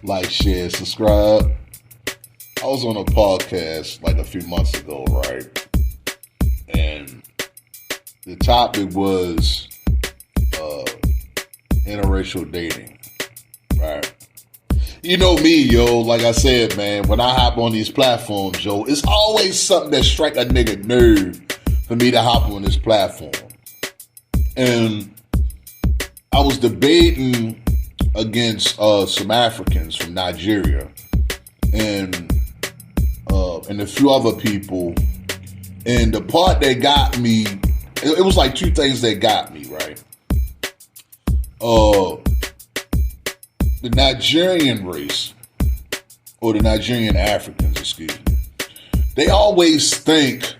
Like, share, subscribe. I was on a podcast like a few months ago, right? And the topic was interracial dating, right? You know me, yo, like I said, man, when I hop on these platforms, yo, it's always something that strike a nigga nerve for me to hop on this platform. And I was debating against some Africans from Nigeria and a few other people. And the part that got me, it was like two things that got me, right? The Nigerian race, or the Nigerian Africans, excuse me, they always think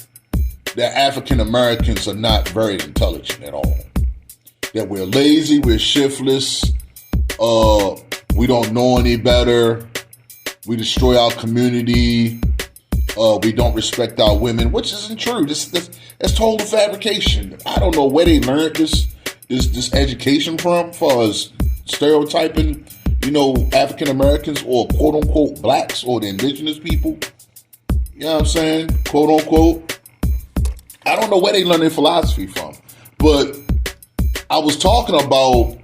that African Americans are not very intelligent at all. That we're lazy, we're shiftless, we don't know any better, we destroy our community, we don't respect our women, which isn't true. That's total fabrication. I don't know where they learned this education from, for us stereotyping, African Americans or quote unquote blacks or the indigenous people. You know what I'm saying? Quote unquote. I don't know where they learned their philosophy from, but I was talking about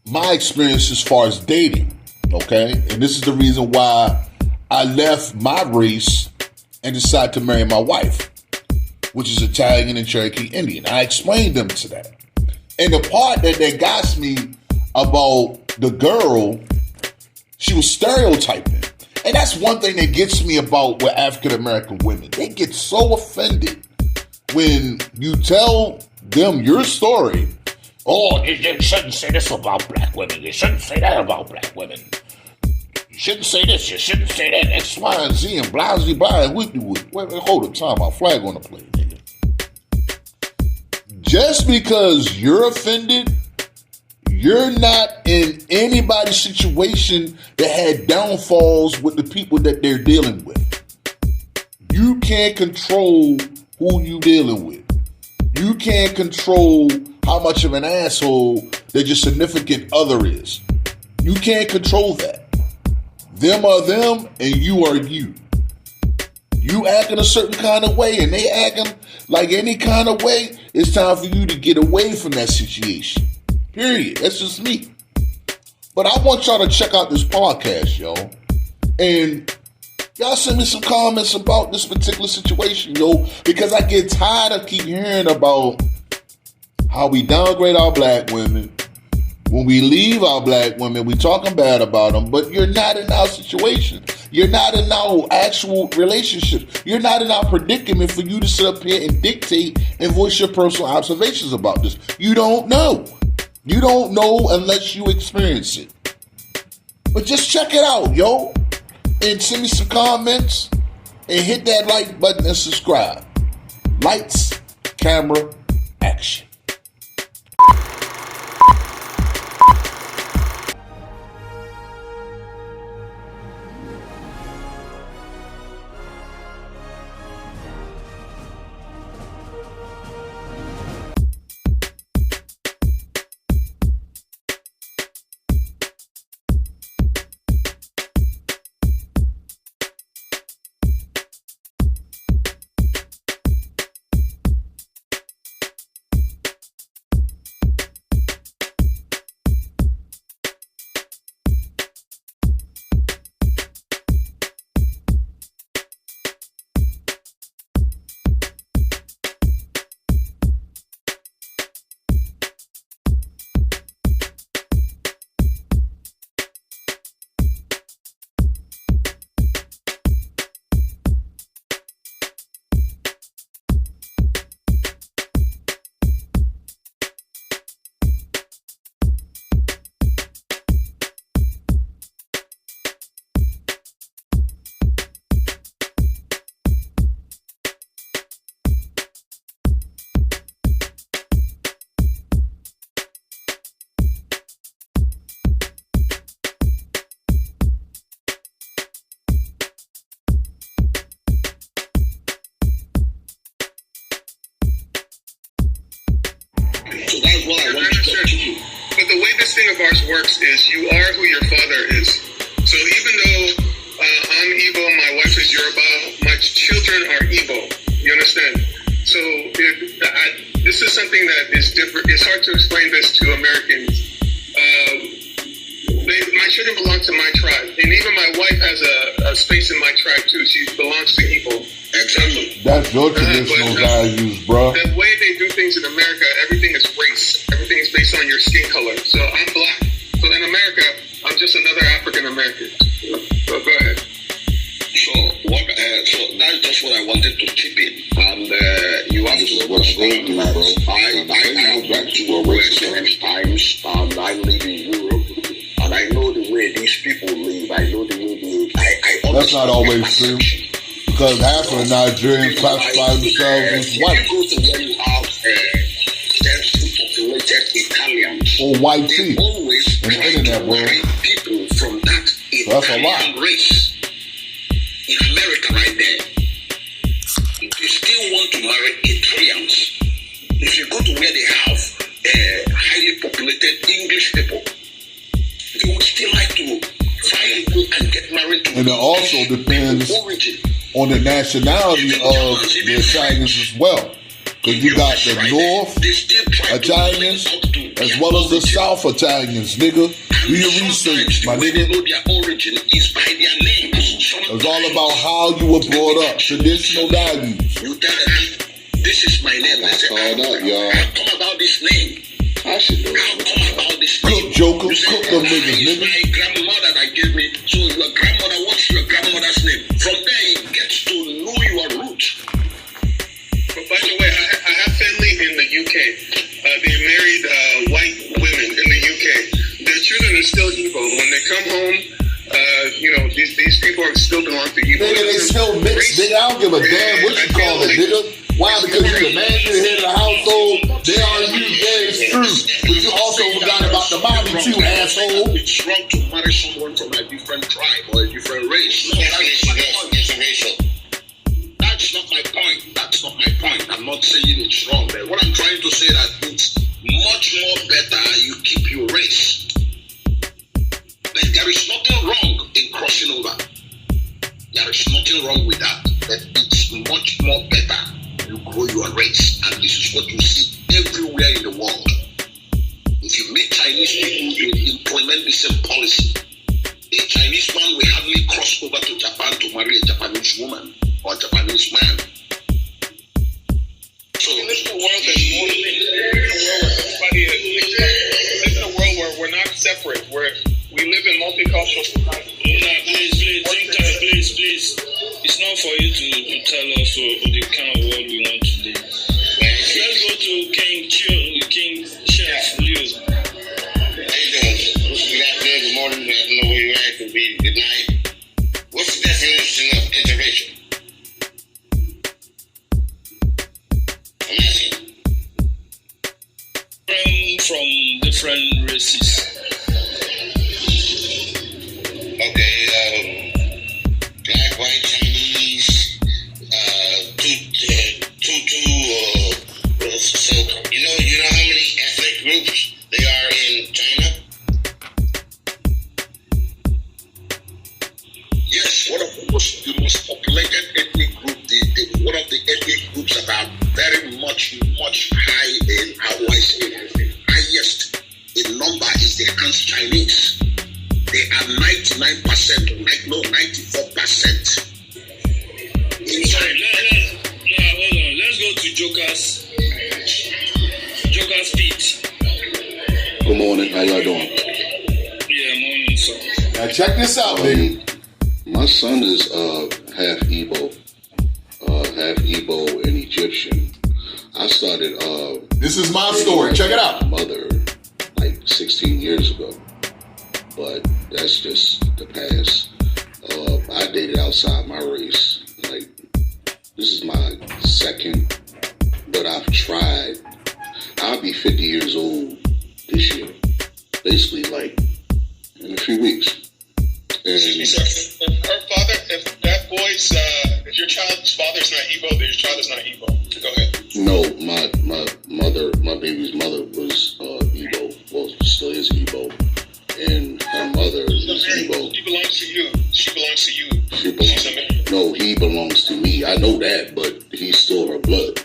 my experience as far as dating, okay? And this is the reason why I left my race and decided to marry my wife, which is Italian and Cherokee Indian. I explained them to that. And the part that got me about the girl, she was stereotyping. And that's one thing that gets me about with African American women. They get so offended when you tell them your story. Oh, you shouldn't say this about black women. You shouldn't say that about black women. You shouldn't say this. You shouldn't say that. X, Y, and Z, and blah, blah, blah, and whoop. Wait, hold up, time out. Flag on the play, nigga. Just because you're offended, you're not in anybody's situation that had downfalls with the people that they're dealing with. You can't control who you dealing with. You can't control how much of an asshole that your significant other is. You can't control that. Them are them and you are you. You acting a certain kind of way and they acting like any kind of way, it's time for you to get away from that situation. Period. That's just me. But I want y'all to check out this podcast, yo. And y'all send me some comments about this particular situation, yo, because I get tired of keep hearing about how we downgrade our black women. When we leave our black women, we talking bad about them, but you're not in our situation. You're not in our actual relationship. You're not in our predicament for you to sit up here and dictate and voice your personal observations about this. You don't know. You don't know unless you experience it. But just check it out, yo. And send me some comments and hit that like button and subscribe. Lights, camera, action. So that was why I wanted to talk to you. But the way this thing of ours works is you are who your father is. So even though I'm Igbo, my wife is Yoruba, my children are Igbo. You understand? So this is something that is different. It's hard to explain this to Americans. My children belong to my tribe, and even my wife has a space in my tribe too. She belongs to Igbo. Exactly. That's your traditional values, bro. The way they do things in America, everything is race. Everything is based on your skin color. So I'm black. So in America, I'm just another African American. So go ahead. So that's just what I wanted to chip in. And you have to understand that I go back to Western times, and I live in Europe, and I know the way these people live. I know the way that's not always true, because half of the Nigerians classify themselves as white. You go to where you have densely populated Italians or white tea always in the internet world. People from that Italian race. In America right there, if you still want to marry Italians, if you go to where they have highly populated English people, they would still like to find people and get married to. And it also depends on the nationality of the Italians as well. Because you got the North Italians as well as the South Italians, nigga. Do your research, my nigga. Their origin is by their names. It's all about how you were brought up, traditional values. You tell them, this is my name. I say, how come about this name? I should know. How come about this name? Cook, Joker, cook them niggas, it's nigga. my grandmother that gave me. So your grandmother, what's your grandmother's name? From there, it gets to know your roots. But by the way, I have family in the UK. They married white women in the UK. Their children are still Igbo. When they come home, these people are still belong to Igbo. Nigga, they still mixed. Nigga, I don't give a damn what you call it, nigga. Why? Because you're the man, you're the head of the household. They are you, yeah, it's true. But you also forgot about the mommy too, asshole. It's wrong to marry someone from a different tribe or a different race. No, that's not my point. That's not my point. I'm not saying it's wrong. But what I'm trying to say that it's much more better you keep your race. Like, there is nothing wrong in crossing over. There is nothing wrong with that. But it's much more better you grow your race. And this is what you see everywhere in the world. If you meet Chinese people, you implement the same policy. A Chinese man will hardly cross over to Japan to marry a Japanese woman or a Japanese man. So we live in a world that's more in a world where we're not separate, where we live in multicultural society. Please. It's not for you to tell us the kind of world we want to live. Let's go to King Chef Leo. How you doing? Good afternoon, good morning, I don't know where you're at, could be good night. What's the definition of interracial? I'm asking. From different races. Okay, black, white, Chinese, so you know how many ethnic groups they are in China? yes, one of the most populated ethnic group, one of the ethnic groups that are very much high in, how do I say it, highest in number is the Han Chinese. They are 99%, 94% in China. Hold on. Let's go to Joker's Pete. Good morning. How y'all doing? Yeah, morning, sir. Now check this out, nigga. My son is half Igbo and Egyptian. I started. This is my story. Check it out. Mother, like 16 years ago, but that's just the past. I dated outside my race. Like, this is my second, but I've tried. I'll be 50 years old this year, basically, like in a few weeks. And If that boy's, if your child's father's not Igbo, then your child is not Igbo. Go ahead. no, my baby's mother was Igbo. Well, still is Igbo, and her mother is Igbo. He belongs to I know that, but he's still her blood.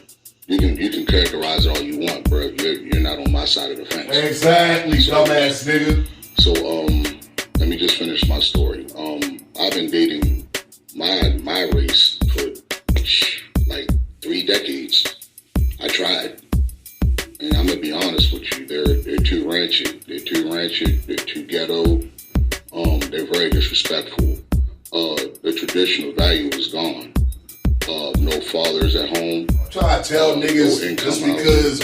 You can characterize it all you want, bro. You're not on my side of the fence. Exactly, dumbass nigga. So let me just finish my story. I've been dating my race for like 3 decades. I tried, and I'm gonna be honest with you. They're too ratchet. They're too ghetto. They're very disrespectful. The traditional value is gone. No fathers at home. I'm trying to tell niggas just because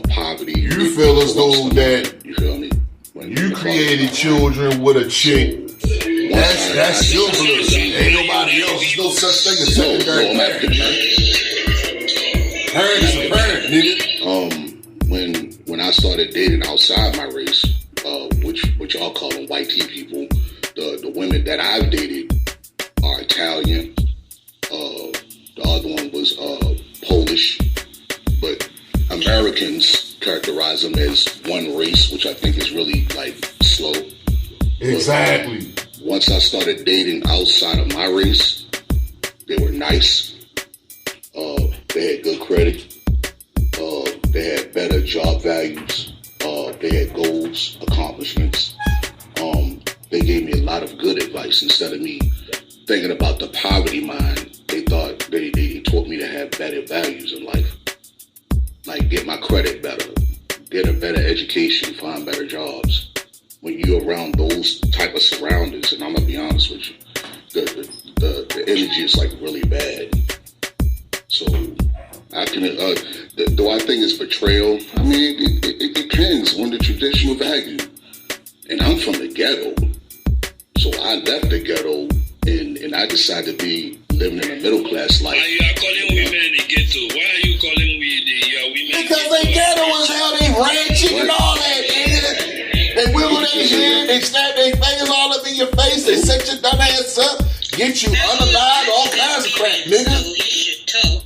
poverty. You feel as though that you feel me. You created children with a chick. That's your blood. Ain't nobody else. There's no such thing as secondary parent. Parent is a parent, nigga. When I started dating outside my race, which y'all call them white tea people, the women that I've dated are Italian. The other one was Polish, but Americans characterize them as one race, which I think is really like slow. Exactly. But, once I started dating outside of my race, they were nice. They had good credit. They had better job values. They had goals, accomplishments. They gave me a lot of good advice instead of me thinking about the poverty mind. They thought they taught me to have better values in life. Like get my credit better, get a better education, find better jobs. When you're around those type of surroundings, and I'm gonna be honest with you, the energy is like really bad. So I can, do I think it's betrayal? I mean, it depends on the traditional value. And I'm from the ghetto, so I left the ghetto and I decided to be living in a middle class life. And you are calling women the ghetto. Why are you calling women? Because they ghetto as hell. They ratchet and all that, nigga. They wiggle their hand, they snap their fingers all up in your face, they set your dumb ass up, get you unalive, all kinds of crap, nigga.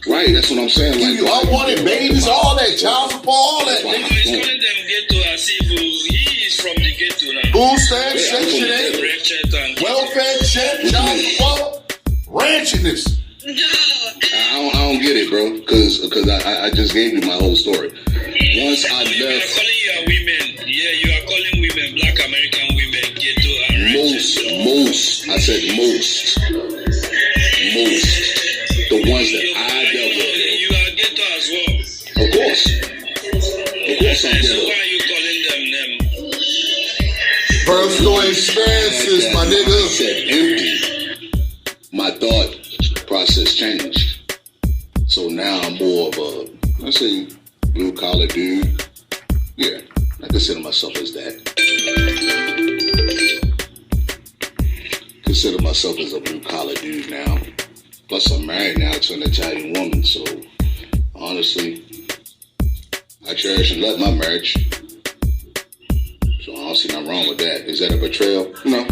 Right, that's what I'm saying. Give you unwanted babies, all that, child support, all that, He's nigga. calling them ghetto as if he is from the ghetto now. Food stamps, Section 8, welfare check, child support, ratchetness. I don't get it, bro, because I just gave you my whole story. Once I left, You are calling your women, you are calling women, black American women, ghetto and most, I said most, the ones that I dealt with. You are ghetto as well. Of course I'm So ghetto. why are you calling them? Personal experiences, my I nigga. said empty. My thought process changed. So now I'm more of a, I say, blue collar dude. Yeah, I consider myself as that. Consider myself as a blue collar dude now. Plus I'm married now to an Italian woman, so honestly, I cherish and love my marriage. So I don't see nothing wrong with that. Is that a betrayal? No,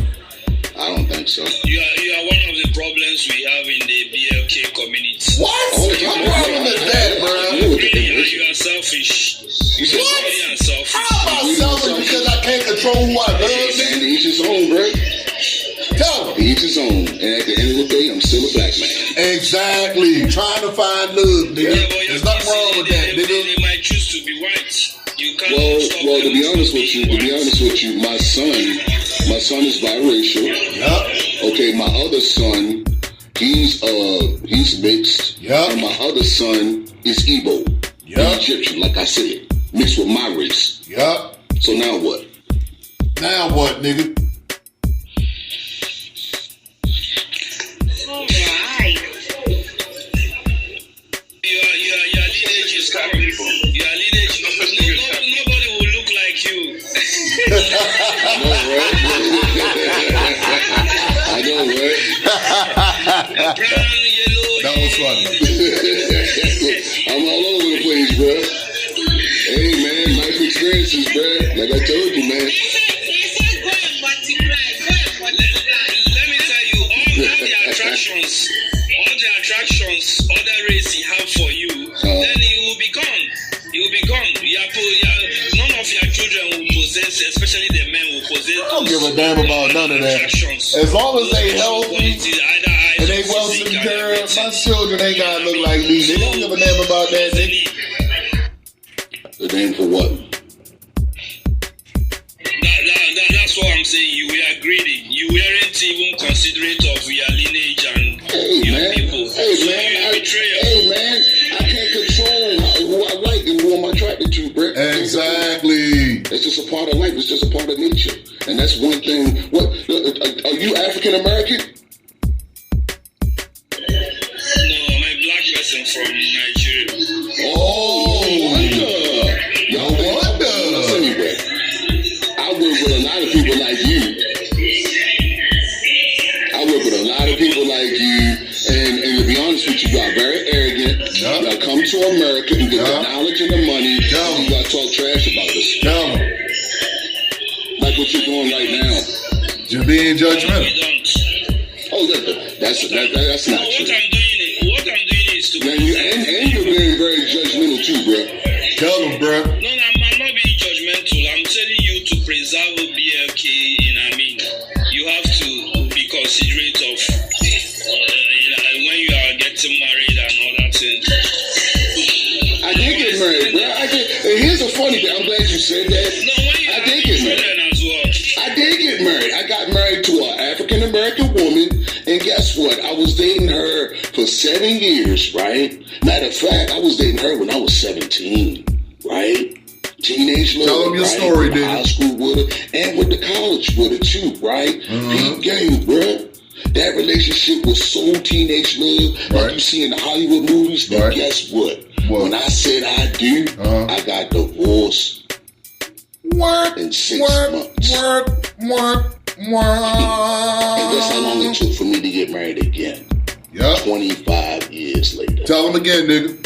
I don't think so. You are one of the problems we have in the BLK community. What? What problem is that, bro? You are selfish. You said What? You are selfish. How about selfish because I can't control who I love, man, nigga? each his own, bro. Tell them. Each his own. And at the end of the day, I'm still a black man. Exactly. Trying to find love, nigga. Yeah, but There's nothing wrong with that, nigga. They might choose to be white. You can't stop Well, to them be from honest with being you, white. my son is biracial. Yup. Okay, my other son, he's mixed. Yup. And my other son is Igbo. Yup. Egyptian, like I said, mixed with my race. Yup. So now what? Now what, nigga? Alright. Your lineage is coming. Your lineage. Nobody will look like you. I know, right? Brown, yellow. That was funny. I'm all over the place, bro. Hey, man, life experiences, bro. Like I told you, man. Let me tell you, all the attractions other race have for you, then it will be gone. It will be gone. None of your children will possess, especially the men will possess. I don't give a damn about none of that. As long as they healthy and they well taken care of, my children ain't gotta look like me. They don't give a damn about that, nigga. The name for what? That's what I'm saying. You were greedy. You weren't even considerate of your lineage and your people. Hey man, I can't control who I like and who I'm attracted to, Brett. Exactly. It's just a part of life. It's just a part of nature, and that's one thing. What are you African American? No, I'm a black person from Nigeria. Oh, wonder. No wonder. Anyway, I work with a lot of people like you. And to be honest with you, you are very arrogant. You gotta come to America and get the knowledge and the money. And you gotta talk trash about us. Like what you're doing right now. Just being judgmental. Oh, that's not true. What I'm doing is to. And you're being very judgmental too, bro. Tell them, bro. No, I'm not being judgmental. I'm telling you to preserve BLK in Amina. You have to be considerate of when you are getting married and all that thing. I did get married, bro. And here's the funny thing. I'm glad you said that. No, when you I did get married. As well. I did get married. I got married to an African American woman, and guess what? I was dating her for 7 years, right? Matter of fact, I was dating her when I was 17, right? Teenage love. Tell them your right? story, dude. High school with her, and with the college with her too, right? Peep game, bro. That relationship was so teenage love, like you see in the Hollywood movies. And guess what? When I said I do, I got divorced. In 6 months. And guess how long it took for me to get married again? 25 years later. Tell them again, nigga.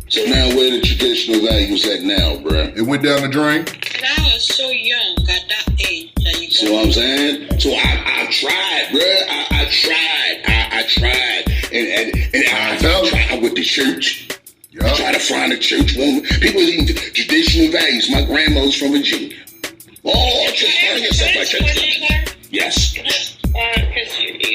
So now where the traditional values at now, bruh? It went down the drain. I was so young at that age that you see what I'm saying? So I tried, bruh. I tried. And I tried with the church. I tried to find a church woman. People eating traditional values. My grandma was from Virginia. Oh, just find yourself like church. Yes.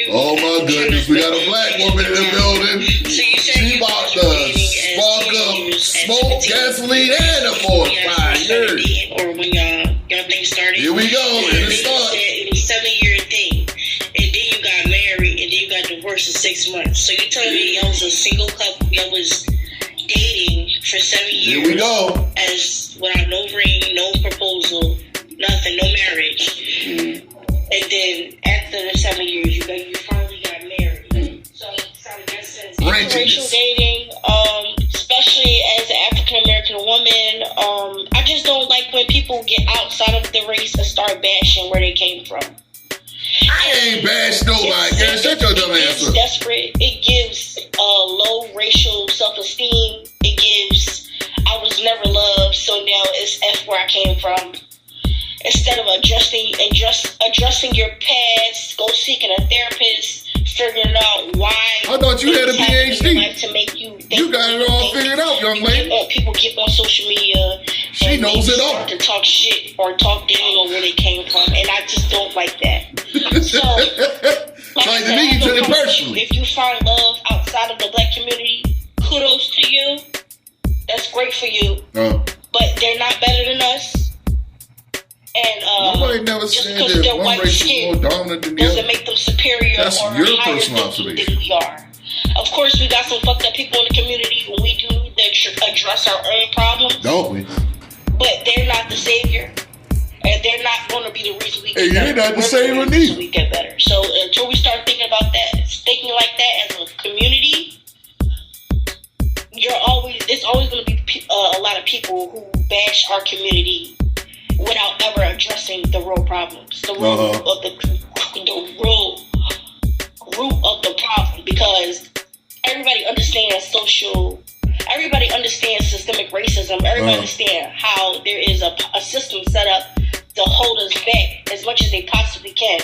Oh my goodness, we got a black woman in the building. She about to spark up smoke, gasoline, and a fire. Or when y'all thing started. Here we go, and it started. It was a 7-year thing, and then you got married, and then you got divorced in 6 months. So you telling me y'all was a single couple, y'all was dating for 7 years. Here we go. As without no ring, no proposal, nothing, no marriage. And then after the 7 years, you finally got married. So in that sense, interracial dating, especially as an African American woman, I just don't like when people get outside of the race and start bashing where they came from. I ain't bash nobody, girl. Shut your dumb ass up. It's desperate. It gives low racial self-esteem. It gives I was never loved, so now it's F where I came from. Instead of addressing your past, go seeking a therapist, figuring out why. I thought you had a PhD. To make you think you got it all figured out, young lady. People get on social media. She knows it all. To talk shit or talk down on where they came from, and I just don't like that. So, like to me, to the personally. If you find love outside of the black community, kudos to you. That's great for you. But they're not better than us. And nobody never said that one race is more dominant than the other. Doesn't make them superior. That's or your higher personal observation. Than we are. Of course, we got some fucked up people in the community when we do address our own problems. Don't we? But they're not the savior. And they're not going to be the reason we get better. You're not the savior neither. We get better. So until we start thinking about that, thinking like that as a community, there's always going to be a lot of people who bash our community without ever addressing the real problems, the real of the real root of the problem. Because everybody understands systemic racism. Everybody understands how there is a system set up to hold us back as much as they possibly can.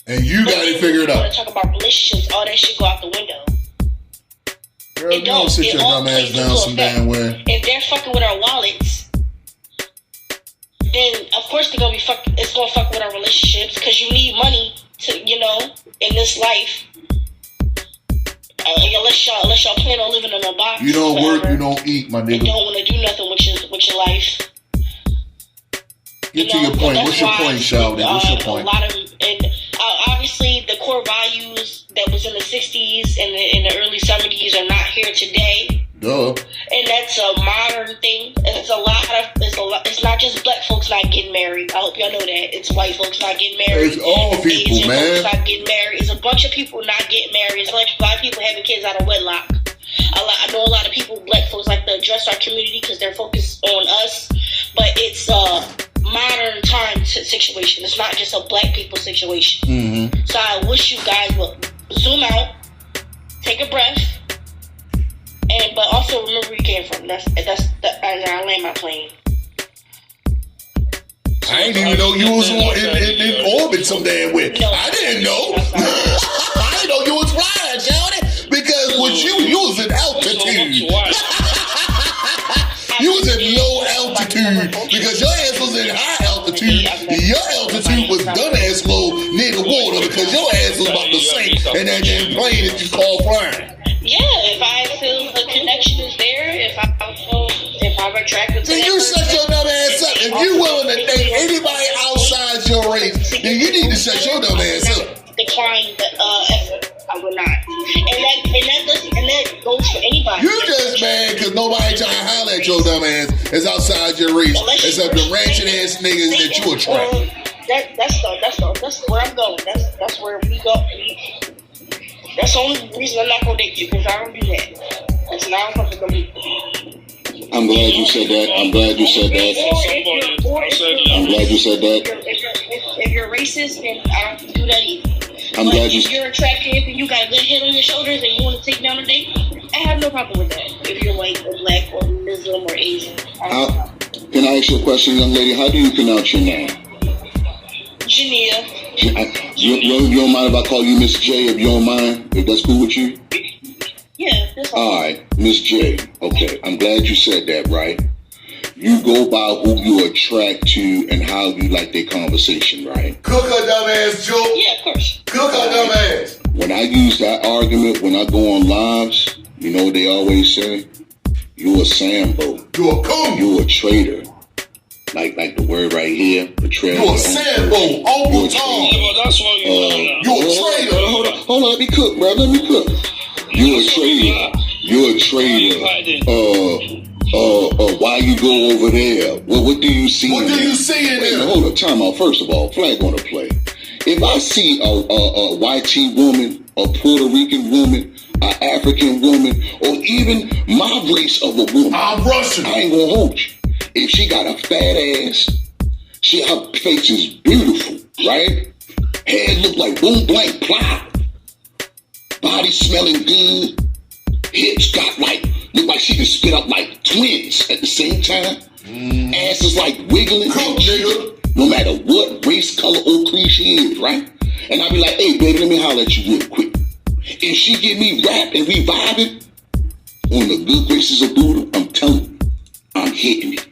And you got it figured out. When I talk about relationships, all that shit go out the window. Girl, you don't sit your dumb ass down some damn way. If they're fucking with our wallets, then of course it's gonna fuck with our relationships, because you need money to, in this life. Unless y'all plan on living in a box. You don't forever, work, you don't eat, my and nigga. don't want to do nothing with your life. Get to your point. What's your point, Sheldon? What's your point? A lot of, and obviously the core values that was in the 60s and in the early 70s are not here today. Duh. And that's a modern thing. It's not just black folks not getting married. I hope y'all know that. It's white folks not getting married. It's all people, Asian man. folks not getting married. It's a bunch of people not getting married. It's a lot of people having kids out of wedlock. I know a lot of people, black folks, like to address our community because they're focused on us. But it's a modern time situation. It's not just a black people situation. Mm-hmm. So I wish you guys would zoom out, take a breath, but also remember where you came from. I land my plane. I didn't even know you was in orbit some damn way. No. I didn't know. I didn't know you was flying, Sheldon. Because with you was in altitude. You was in low altitude because your ass was in high altitude. Your altitude was done ass low near the water because your ass was about to sink in that damn plane that you call flying. Yeah, if I feel the connection is there, if I'm attracted to Then you shut your dumb ass up. If you willing to date anybody outside your race, then you need to shut your dumb ass up. Decline the effort. I will not. And that goes for anybody. You just mad because nobody trying to holler at your dumb ass is outside your race. Except the ratchet ass niggas that you attract. That's where I'm going. That's where we go. That's the only reason I'm not gonna date you, because I don't do that. That's not what I'm gonna do. I'm glad you said that. I'm glad you said that. I'm glad you said that. If you're racist, then I don't do that either. I'm but glad if you're attractive and you got a good head on your shoulders and you want to take down a date, I have no problem with that. If you're white or black or Muslim or Asian. Can I ask you a question, young lady? How do you pronounce your name? Jania. You don't mind if I call you Miss J, if you don't mind? If that's cool with you? Yeah, that's all right, Miss J. Okay, I'm glad you said that, right? You go by who you attract to and how you like their conversation, right? Cook her dumb ass, Joe. Yeah, of course. Cook her dumb ass. When I use that argument, when I go on lives, you know what they always say? You a Sambo. You a coon. You a traitor. Like the word right here, betrayal. You a Sambo. Uncle Tom. That's what you a traitor. Hold on, let me cook, bro. Let me cook. You a traitor. You a traitor. Why you go over there? What do you see? What do you see in there? Hold on, time out. First of all, flag on the play. If I see a YT woman, a Puerto Rican woman, an African woman, or even my race of a woman, I'm Russian. I ain't gonna hold you. If she got a fat ass, her face is beautiful, right? Head look like boom blank plow. Body smelling good. Hips got look like she can spit up like twins at the same time. Ass is like wiggling. Cool, nigga. No matter what race, color, or creed she is, right? And I be like, hey, baby, let me holler at you real quick. If she get me rap and reviving on the good graces of Buddha, I'm telling you, I'm hitting it.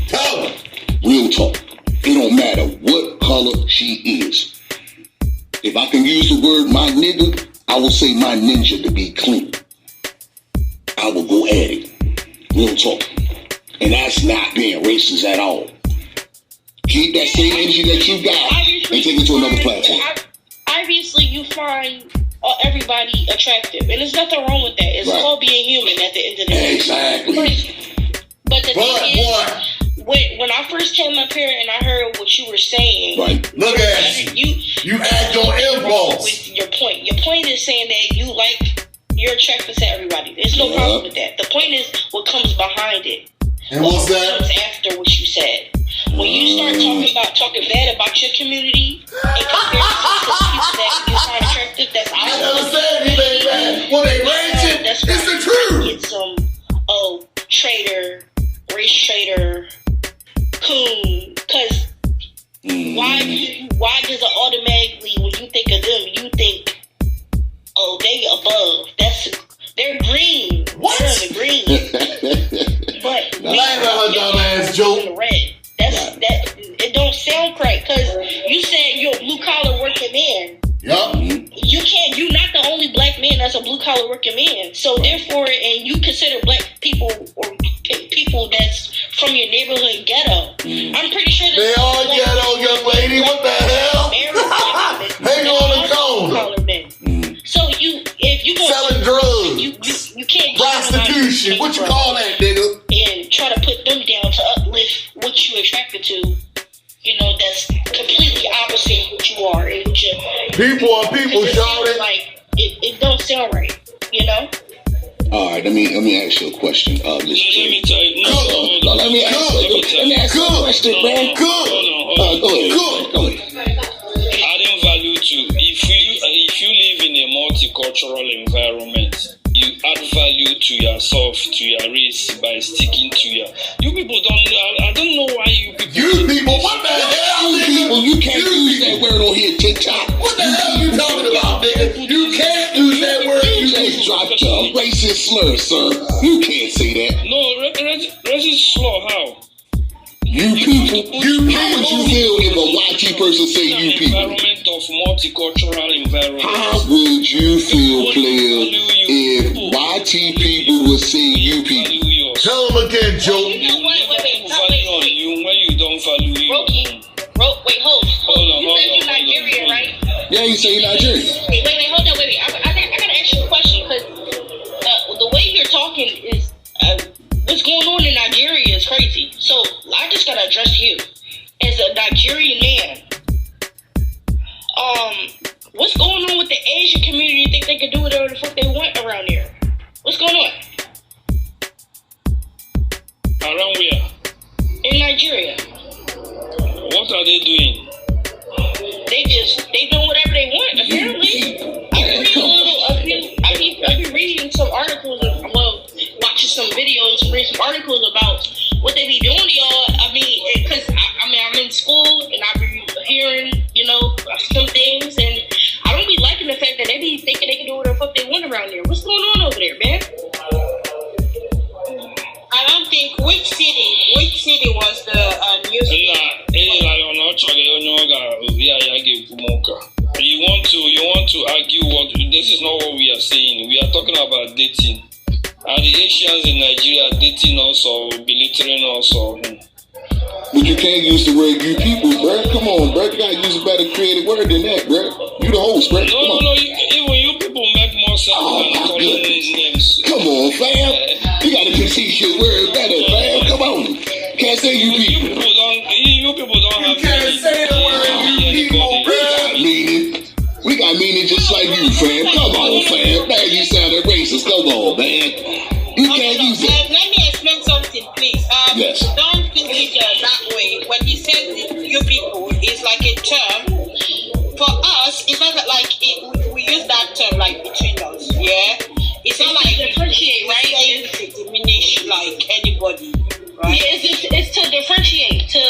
Tell her. Real talk. It don't matter what color she is. If I can use the word my nigga, I will say my ninja to be clean. I will go at it. Real talk. And that's not being racist at all. Keep that same energy that you got and take it to another platform. Obviously, you find everybody attractive, and there's nothing wrong with that. It's called being human at the end of the day. Exactly. But the thing is, when I first came up here and I heard what you were saying, look at you act on impulse. With your point. Your point is saying that you're attracted to everybody. There's no problem with that. The point is what comes behind it. And what's that? What comes after what you said. When you start talking bad about your community and compare yourself to the people that you find attractive, that's I never said anything bad. When they range it's the truth. It's traitor, race traitor, coon. Because why does it automatically, when you think of them, you think, oh, they above. They're green. What? They're in the green. But laugh at her dumb ass joke. In the red. It don't sound correct, because you said you're a blue collar working man. Yup. You're not the only black man that's as a blue collar working man. So therefore, and you consider black people or people that's from your neighborhood ghetto. I'm pretty sure They all ghetto, young lady. What the hell? Hang on the corner. So if you go Selling drugs, you can't prostitution. What you call that, nigga? and try to put them down to uplift what you attracted to. You know, that's completely opposite what you are. And what People are people, Charlotte. like it don't sound right. You know. All right, let me ask you a question, Miss Let me J. tell you. Let me ask you a question, man. Go ahead. Go ahead. I don't value to if you live in a multicultural environment, you add value to yourself, to your race by sticking to your. You people don't. I don't know why you people. You people, what the hell? You people, you can't use that word on here, TikTok. What the hell you talking about, nigga? You can't use that word. You just dropped a racist slur, sir. You can't say that. No, racist slur. How? You people. How would you feel if a YT person say you people? Environment of multicultural environment. How would you feel, player, if YT people would say you people? Tell them again, Joe. Wait. When you don't value you. Wait, hold on. You said you Nigeria, right? Yeah, you say Nigeria. Wait, hold on, wait. I gotta ask you a question because the way you're talking is what's going on in Nigeria is crazy. So I just gotta address you as a Nigerian man. What's going on with the Asian community? You think they can do whatever the fuck they want around here? What's going on? Around where? In Nigeria. What are they doing? They doing whatever they want, apparently. I've been reading some articles, watching some videos, reading some articles about what they be doing to y'all. I mean, because I'm in school and I be hearing, some things, and I don't be liking the fact that they be thinking they can do whatever the fuck they want around there. What's going on over there, man? I don't think which city was the news. You want to argue what this is not what we are saying. We are talking about dating. Are the Asians in Nigeria dating us or belittling us or But you can't use the word you people, bro. Come on, bro. You gotta use a better creative word than that, bro. You the host, bro. No, even you people make more sense than calling these names. Come on, fam. You gotta critique your word better, fam. Come on. Can't say you people. You people don't have can't say the word you people, bro. We got meaning just like you, fam. Come on, fam. Man, you sounded racist. Come on, man. You can't use it. Let me explain something, please. Yes. Don't think it that way. When he says you people, it's like a term. For us, it's not like we use that term like between us, yeah? It's not like differentiate, right? To diminish like anybody, right? Yeah, it's to differentiate, to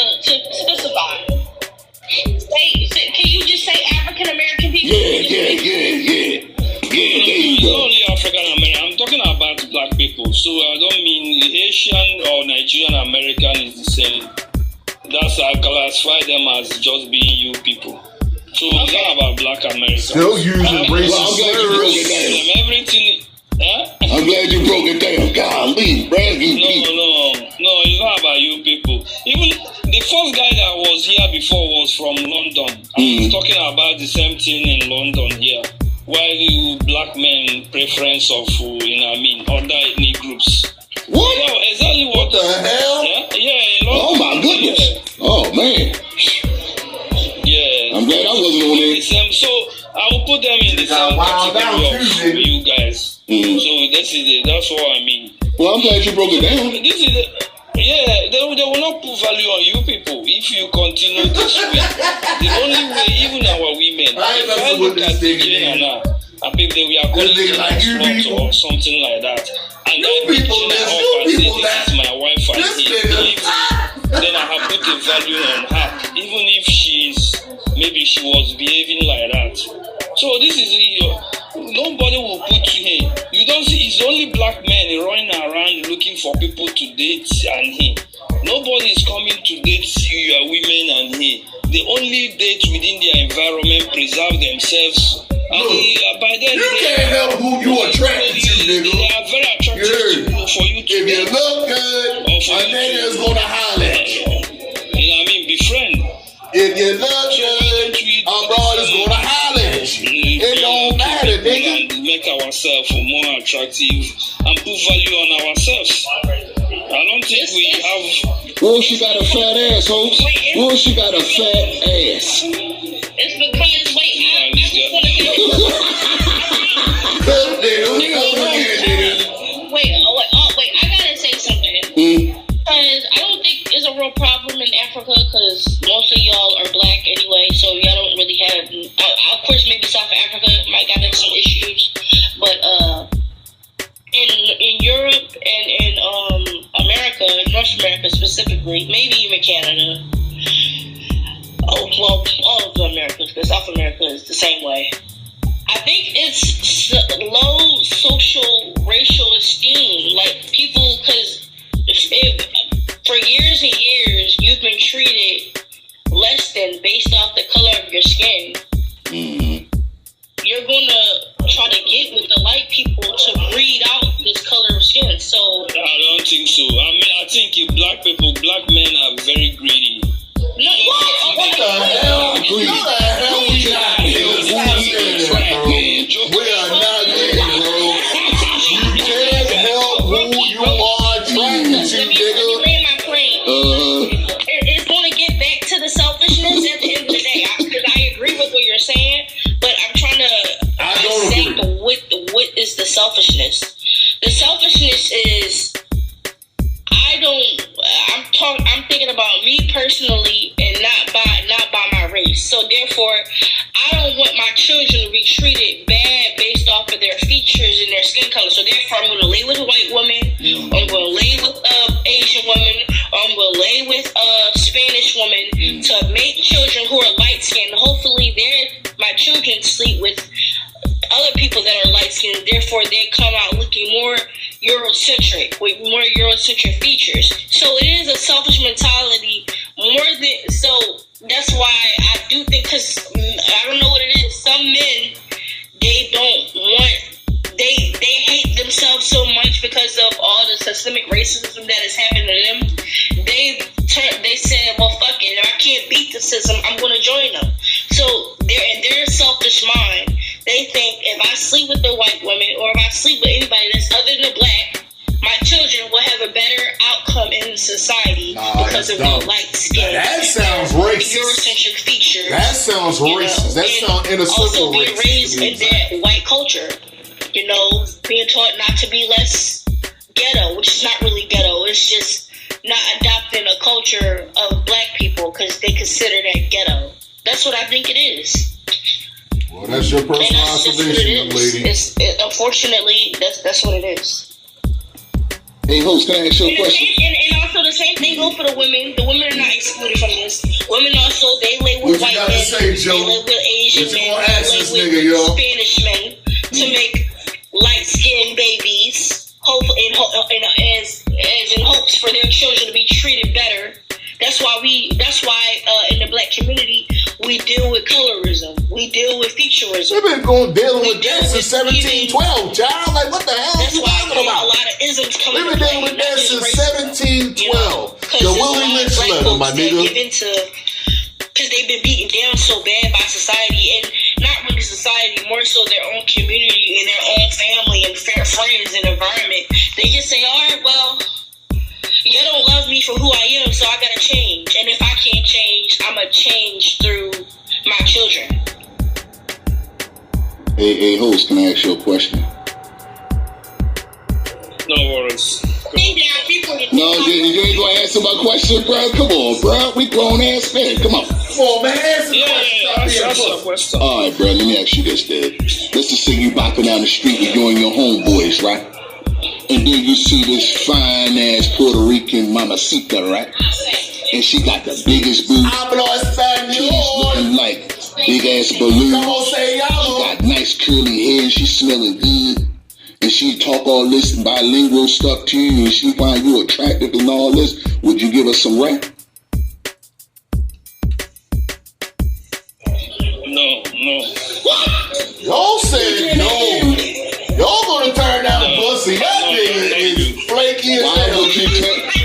specify. Can you just say African American people? Yeah. There you It's go. only African American. I'm talking about black people, so I don't mean Asian or Nigerian American is the same. That's I classify them as just being you people. So it's not about black Americans. Still using racist slurs. Everything. I'm glad you broke it down. Golly, brand new people. No, it's not about you people. Even the first guy that was here before was from London. He's talking about the same thing in London here. Why the black men preference of other ethnic groups. What? Yeah, exactly what the hell? Yeah, in London. Oh my goodness. Oh man. Yeah. I'm glad I wasn't on there. So I will put them in the same category of you guys. So that's what I mean. Well, I'm glad you broke it down. They will not put value on you people if you continue this way. The only way, even our women, if I look at DJ and I think they were calling like or something like that, and I pick her up and say, this is my wife and then I have put a value on her, even if maybe she was behaving like that. So this is nobody will put you here. You don't see it's only black men running around looking for people to date and he. Nobody is coming to date you, your women and he. They only date within their environment, preserve themselves By then, You can't help who you attracted to, nigga. They are very attractive Yeah. for you to If you look good, a nigga is gonna holler at you. You know what I mean? Befriend. If you look good, a bro is gonna holler at you. It don't matter, nigga. And make ourselves more attractive and put value on ourselves. I don't think we have. Well, she got a fat ass, folks. Well, she got a fat ass. It's because, wait, I just want to Look, nigga, look at nigga. wait, I gotta say something. Because I don't think it's a real problem in Africa, because most of y'all are black anyway, so y'all don't really have, of course, maybe South Africa might got some issues, but in Europe and in America, North America specifically, maybe even Canada, all of the Americas, because South America is the same way. I think it's low social racial esteem, like people, because for years and years you've been treated less than based off the color of your skin. You're gonna try to get with the white people to breed out this color of skin. So I don't think so. I mean, I think black men are very greedy. What the hell? We not We are not greedy, bro. You can't help who you are attracted to, nigga. my plane. It's going to get back to the selfishness at the end of the day. Because I agree with what you're saying, but I'm trying to dissect what is the selfishness. The selfishness is I'm thinking about me personally and not by my race. So therefore, I don't want my children to be treated bad based off of their features and their skin color. So therefore, I'm going to lay with a white woman. I'm going to lay with Asian woman. I'm going to lay with a Spanish woman to make children who are light skinned. Hopefully, my children sleep with other people that are light skinned. Therefore, they come out looking more Eurocentric with more Eurocentric features. So it is a selfish mentality so that's why I do think, because I don't know what it is, some men they hate themselves so much because of all the systemic racism that is happening to them. They said, well, fuck it, if I can't beat the system, I'm going to join them. So they're in their selfish mind, they think if I sleep with a white woman or if I sleep with anybody that's other than black, my children will have a better outcome in society because of their light skin. That sounds racist. Eurocentric features. That sounds racist. That sounds intercivil also being racist. raised in that white culture, being taught not to be less ghetto, which is not really ghetto. It's just not adopting a culture of black people because they consider that ghetto. That's what I think it is. Well, that's your personal observation, young lady. Unfortunately, that's what it is. Hey, host, can I ask you a question? And also the same thing goes for the women. The women are not excluded from this. Women also, they lay with white men, they lay with Asian men, they lay with Spanish men to make light-skinned babies, hopefully, as in hopes for their children to be treated better. That's why in the black community we deal with colorism, we deal with featureism. They've been dealing with that since 1712, child. Like, what the hell are you talking about? A lot of isms coming. They've been dealing with that since 1712. The Willie Lynch letter, my nigga. Because they've been beaten down so bad by society, and not really society, more so their own community and their own family and friends and environment. They just say, all right, well, you don't love me for who I am, so I gotta change. And if I can't change, I'm gonna change through my children. Hey, host, can I ask you a question? No worries. No, you ain't gonna answer my question, bro. Come on, bro. We grown ass men. Come on. Come on, man. Answer the question. All right, bro. Let me ask you this, dude. Let's just say you walking down the street with you and your homeboys, right? And then you see this fine ass Puerto Rican mamacita, right? And she got the biggest boobs. She's looking like big ass balloons. She got nice curly hair and she's smelling good. And she talk all this bilingual stuff to you and she find you attractive and all this. Would you give her some rap? No. Y'all said no. Y'all gonna turn down the pussy. That nigga is flaky as hell.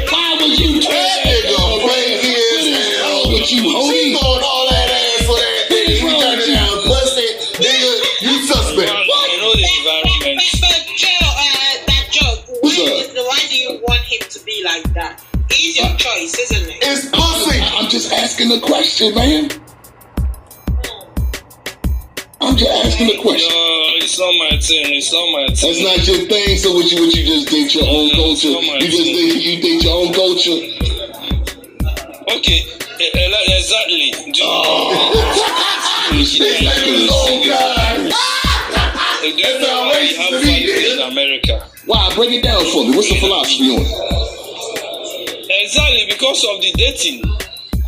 Why would you turn That nigga flaky as hell. Why would you hold She it? throwing all that ass for that nigga. You turning down the pussy. Nigga, you suspect. You know the environment. But Joe, that joke. What's up? Why do you want him to be like that? It's your choice, isn't it? It's pussy. I'm just asking a question, man. I'm just asking a question. No, it's not my thing. It's not my thing. That's not your thing. So what you just date your own culture? You date your own culture. Okay, exactly. Oh God. That's how we have values in America. Why? Break it down for me. What's the philosophy on it? Exactly because of the dating.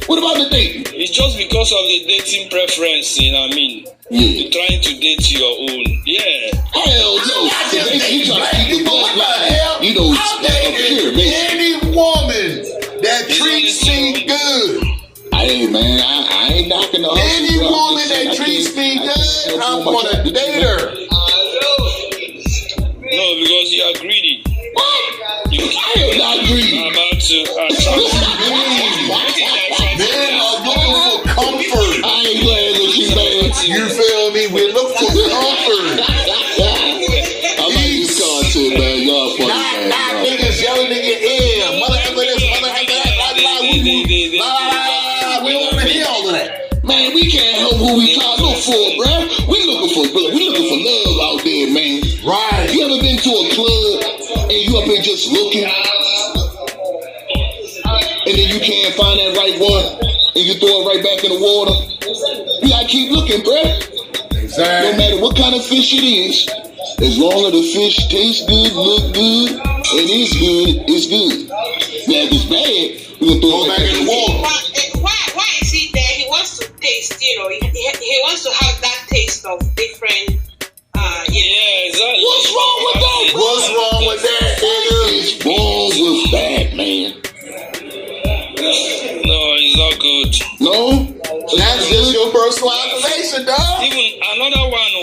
What about the dating? It's just because of the dating preference. You know what I mean? Yeah. You're trying to date your own. Yeah. Hell no. So basically, you try to keep the What butt the hell? you know, I'm up dating here, basically. any woman that treats me good. Hey man, I ain't knocking the hustle. Any bro. I'm woman just saying, that I treats can't- me I just good, can't I'm do my gonna job. date her. No, because you are greedy. You I am not greedy. are about to Men are looking for comfort. I ain't glad that you man. You feel me? We look for comfort. I like this content, man. Y'all funny, man. Not niggas yelling in your ear. Motherfucker this, motherfucker that. La, la, la, we don't want to hear all of that. Man, we can't help who we try to look for, bruh. We looking for love out there, man. Right. You ever been to a club and you up here just looking, and then you can't find that right one, and you throw it right back in the water? You gotta keep looking, bruh. No Exactly. matter what kind of fish it is, as long as the fish tastes good, look good, and is good, it's good. Now if it's bad, we gonna throw it back in the water. Why is he there? He wants to taste, he wants to have that taste of different, Yeah, exactly. What's wrong with that? What's wrong with that, nigga? It's wrong with that, man. No, it's not good. No? That's just your personal observation, dog. Even another one,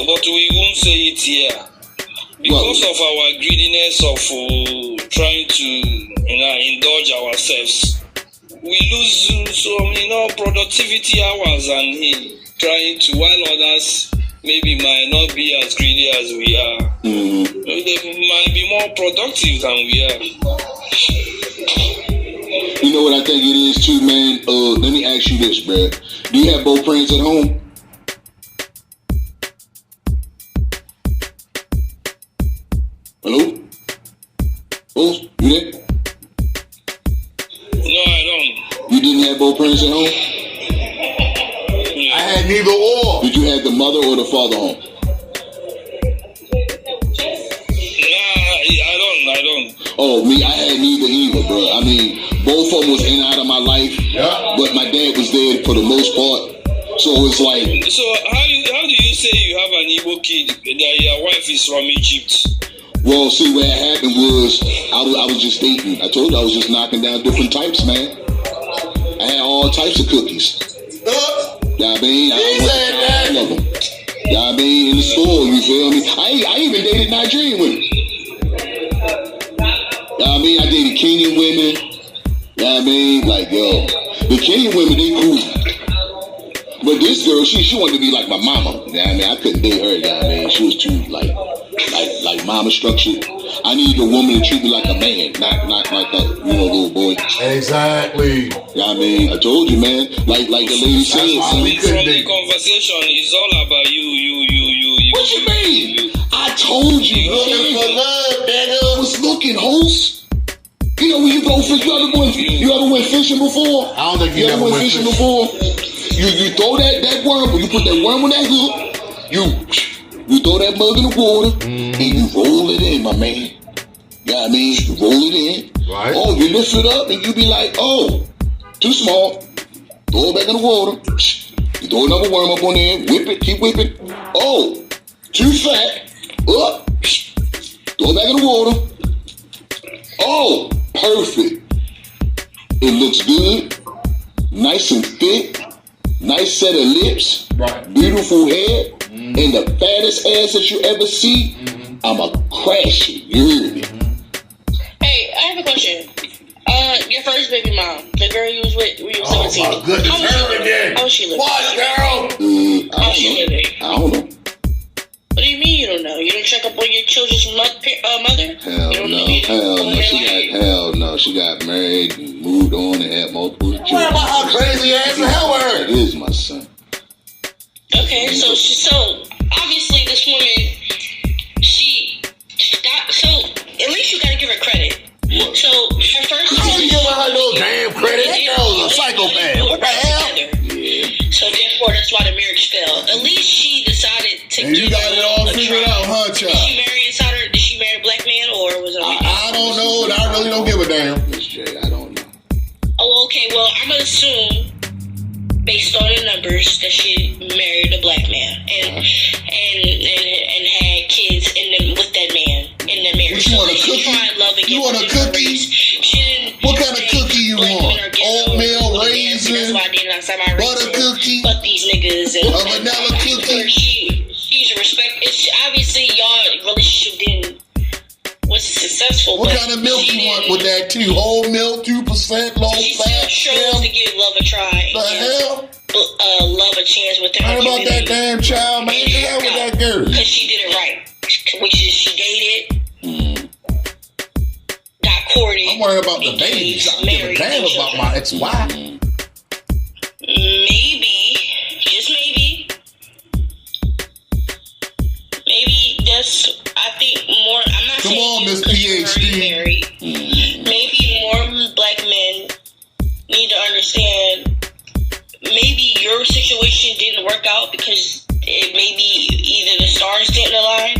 but we won't say it here. Because of our greediness of trying to indulge ourselves, we lose productivity hours and trying to, while others maybe might not be as greedy as we are. Mm-hmm. They might be more productive than we are. You know what I think it is too, man? Let me ask you this, bruh. Do you have both parents at home? Hello? Oh, you there? No, I don't. You didn't have both parents at home? I had neither or. Did you have the mother or the father home? I don't. Oh, me, I had neither either, bro. I mean, both of them was in and out of my life, Yeah. but my dad was there for the most part. So it's like, So how do you say you have an Igbo kid that your wife is from Egypt? well, see, what happened was I was just dating. I told you I was just knocking down different types, man. I had all types of cookies. You know what I mean? I He went said to that. all of them. You know what I mean? In the store, you feel me? I even dated Nigerian women. You know what I mean? I dated Kenyan women. You know what I mean? Like, yo, the Kenyan women, they cool. But this girl, she wanted to be like my mama. You know what I mean? I couldn't date her, you know what I mean? She was too, like mama structured. I needed a woman to treat me like a man, not like a, little boy. Exactly. You know what I mean? I told you, man. Like the lady said. why we son. From the conversation, it's all about you. What you mean? I told you, Looking for man. love, nigga. I was looking, host. You know when you go fish, you ever went fishing before? I don't think You you ever ever went went fishing fishing. before? You throw that worm, you put that worm on that hook, you throw that mug in the water, and you roll it in, my man. You know what I mean? You roll it in. Right. Oh, you lift it up, and you be like, oh, too small. Throw it back in the water. You throw another worm up on there, whip it, keep whipping. Oh, too fat. Up. Throw it back in the water. Oh, perfect. It looks good. Nice and thick. Nice set of lips. Right. Good beautiful head and the fattest ass that you ever see, I'ma crash it. You hear me? Hey, I have a question. Your first baby mom, the girl you was with when you was 17. Oh my goodness, How was her she again. How was she living? What, girl? How was she living? I don't know. What do you mean you don't know? You don't check up on your children's mother? Hell You don't no. know you Hell don't no. know She that got hell no. She got married and moved on and had multiple children. What about her crazy ass and hell That her? is my son. Okay, so obviously this woman, she got, so at least you gotta give her credit. What? So her first. I ain't giving her no damn credit. That girl's a psychopath. What the hell? Yeah. So therefore, that's why the marriage fell. At least she decided to. And you got it all figured out, huh, Did child? she marry inside her? Did she marry a black man or was it? I don't know, and I really don't give a damn. Miss J, I don't know. Oh, okay. Well, I'm gonna assume, based on the numbers, that she married a black man and had kids with that man in the marriage. What, you want a So she cookie? tried love again You want a with cookie? memories. She didn't What kind of say cookie you black want? men are ghetto, Oatmeal, that's raisin, why I did last time I raised butter it. cookie, Fuck these niggas and a vanilla cookie? She's respect. It's obviously y'all relationship wasn't successful. What but kind of milk she you want didn't- with that too? Whole milk, 2%, low She still fat, chose skim? to give love a try. The hell? Love a chance with her. How about that damn child, man? Get out with that girl. Because she did it right. Which is she dated, got courted. I'm worried about the engaged, babies. I don't give a married, damn and about children. my ex-wife. Maybe, just maybe that's, I think more, I'm not Come saying on, you Miss because you're already PhD. married. Maybe more black men need to understand maybe your situation didn't work out because it maybe either the stars didn't align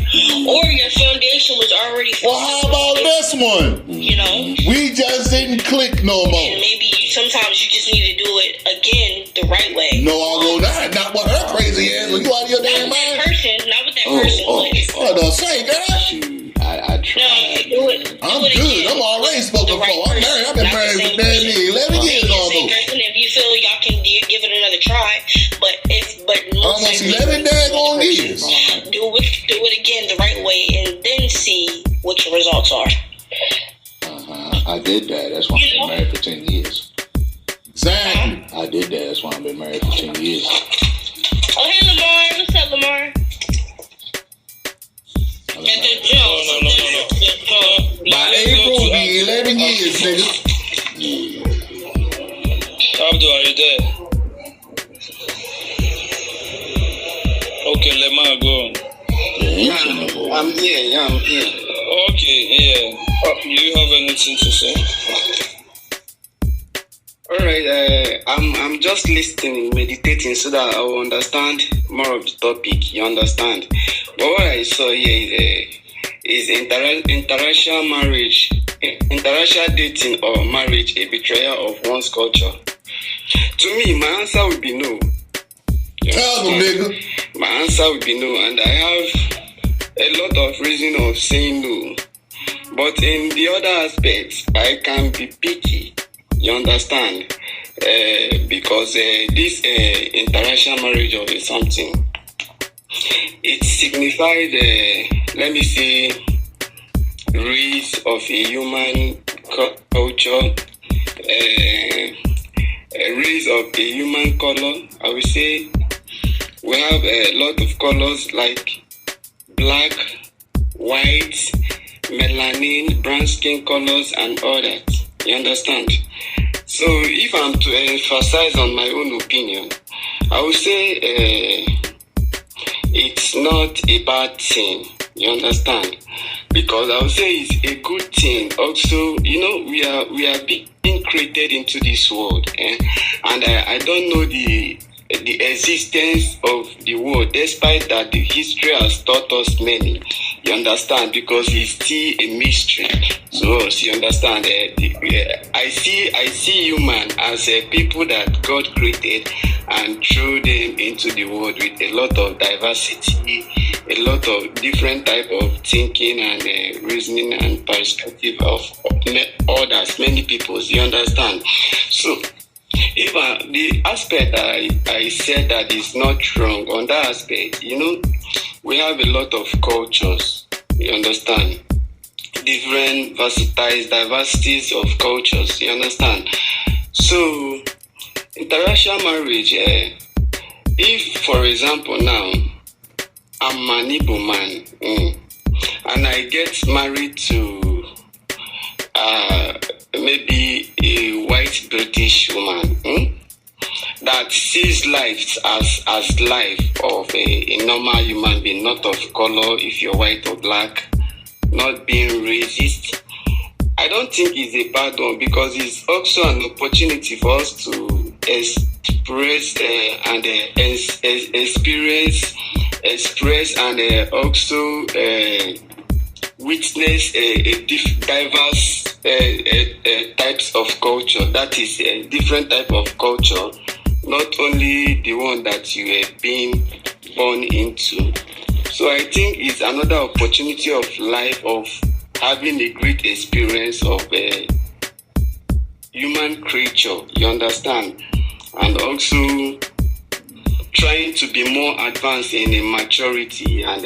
or your foundation was already Well, how about this one? you know, We just didn't click no and more. maybe sometimes you just need to do it again the right way. No, I will not. Not with her crazy ass. Are you out of your Not damn with that mind? person, not with that person. What the say, girl? I No, tried. do it. I'm do it good. again. I'm already spoken The right for. I'm person, married. I've been not the married for same damn person. near 11 years Maybe the same almost. person, if you feel y'all can give it another try, but most Almost likely 11 daggone person. years. Do it again the right way, and then see what your results are. I did that. That's why I've been married for 10 years. Exactly. I did that. That's why I've been married for 10 years. Oh, hey Lamar, what's up, Lamar? Get the Jones. By April, it'll be 11 years, nigga. Abdul, are you there? Okay, Lemar, go on. I'm here. Okay, yeah. Do you have anything to say? All right, I'm just listening, meditating, so that I will understand more of the topic. You understand? But what I saw here is interracial marriage, interracial dating or marriage a betrayal of one's culture. To me, my answer would be no. Tell them, nigga. My answer would be no, and I have a lot of reason of saying no. But in the other aspects, I can be picky. You understand? Because this interracial marriage of something, it signifies, let me say, race of a human culture, a race of a human color. I will say we have a lot of colors like black, white, melanin, brown skin colors, and all that. You understand? So if I'm to emphasize on my own opinion, I would say it's not a bad thing. You understand? Because I would say it's a good thing. Also, you know, we are being created into this world, and I don't know the existence of the world, despite that the history has taught us many. You understand? Because it's still a mystery to us. You understand? I see human as people that God created and threw them into the world with a lot of diversity, a lot of different type of thinking and reasoning and perspective of others, many people. You understand? So Even the aspect I said that is not wrong on that aspect, we have a lot of cultures, you understand? Different diversities of cultures, you understand? So, interracial marriage, if, for example, now, I'm an Igbo man, and I get married to maybe a white British woman that sees life as life of a normal human being, not of color, if you're white or black, not being racist. I don't think it's a bad one, because it's also an opportunity for us to express and express and also witness diverse types of culture. That is a different type of culture, not only the one that you are being born into. So I think it's another opportunity of life, of having a great experience of a human creature, you understand? And also trying to be more advanced in maturity and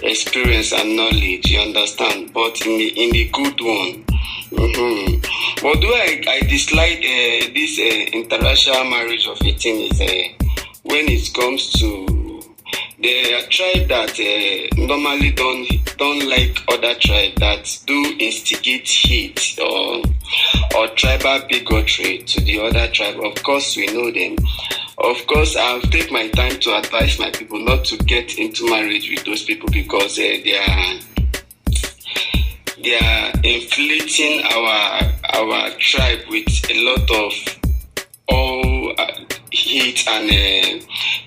experience and knowledge, you understand? But in the good one. But do I dislike this interracial marriage of 18 is when it comes to the tribe that normally don't like other tribe that do instigate hate or tribal bigotry to the other tribe. Of course, we know them. Of course, I'll take my time to advise my people not to get into marriage with those people, because they are inflating our tribe with a lot of hate and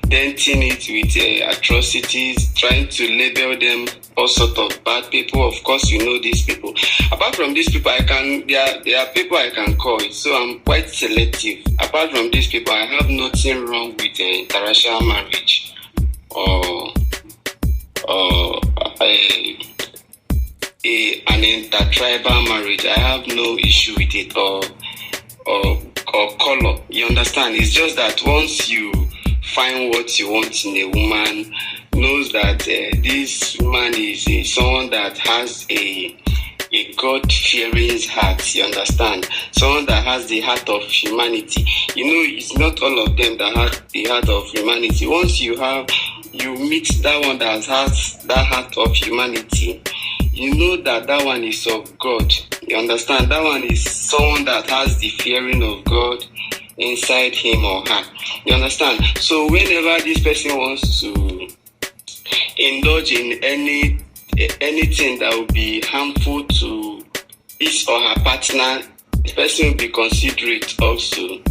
denting it with atrocities, trying to label them all sort of bad people. Of course, you know these people. Apart from these people, there are people I can call it, so I'm quite selective. Apart from these people, I have nothing wrong with interracial marriage or an intertribal marriage. I have no issue with it or color. You understand? It's just that once you find what you want in a woman, knows that this woman is someone that has a God-fearing heart, you understand? Someone that has the heart of humanity. It's not all of them that have the heart of humanity. Once you meet that one that has that heart of humanity, you know that one is of God. You understand? That one is someone that has the fearing of God inside him or her. You understand? So whenever this person wants to indulge in anything that will be harmful to his or her partner, the person will be considerate also,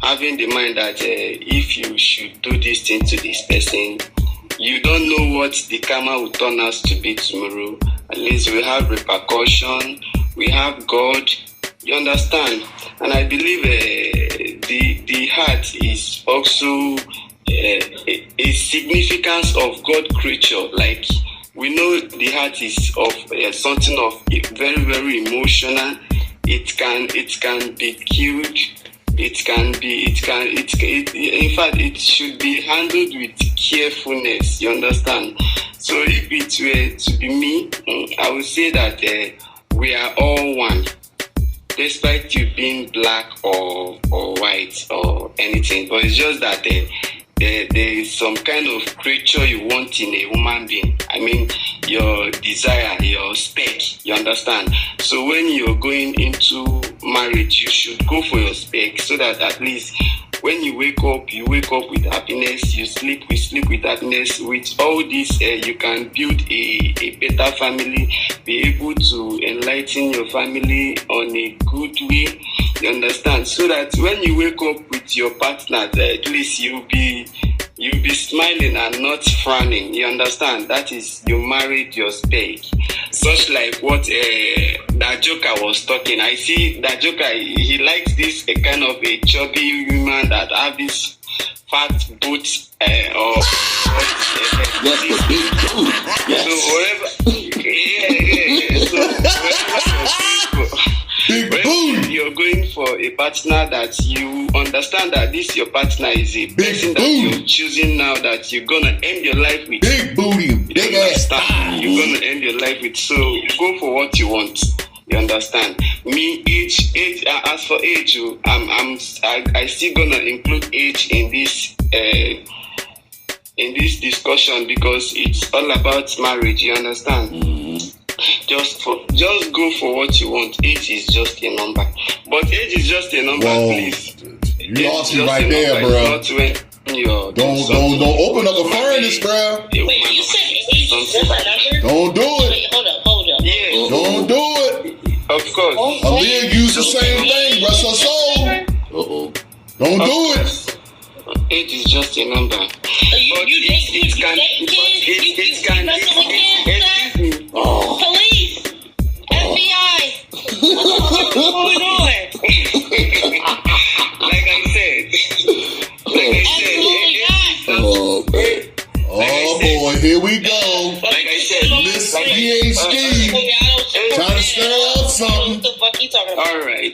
having the mind that if you should do this thing to this person, you don't know what the karma will turn out to be tomorrow. At least we have repercussion, we have God, you understand? And I believe the heart is also a significance of God creature. Like, we know the heart is of something of very, very emotional. It can be killed. In fact, it should be handled with carefulness, you understand? So if it were to be me, I would say that we are all one, despite you being black or white or anything. But it's just that there is some kind of creature you want in a human being. I mean, your desire, your spec, you understand? So when you're going into marriage, you should go for your spec, so that at least when you wake up with happiness, you sleep with happiness. With all this, you can build a better family, be able to enlighten your family on a good way, you understand? So that when you wake up with your partner, at least you'll be smiling and not frowning, you understand? That is, you married your spec. Such like what that Joker was talking. I see that Joker, he likes this kind of a chubby woman that have this fat boots or Yes. so wherever, So wherever you're going going for a partner that you understand that this your partner is a person that you're choosing now that you're gonna end your life with. Big booty, big ass thigh. You're gonna end your life with. So go for what you want. You understand? Me, age. As for age, I still gonna include age in this discussion because it's all about marriage. You understand? Just go for what you want. Age is just a number. But age is just a number, please. You lost me right there, bro. Don't open up a furnace, bro. Wait, you said age is just a number? Don't do it. Wait, hold up. Yeah. Don't do it. Of course. Aaliyah used the same thing. Rest her soul. Don't do it. Age is just a number. Police, FBI, what's going on? Like I said. Oh boy, here we go. Like I said, Miss PhD trying to stir up something. What the fuck you talking about? All right.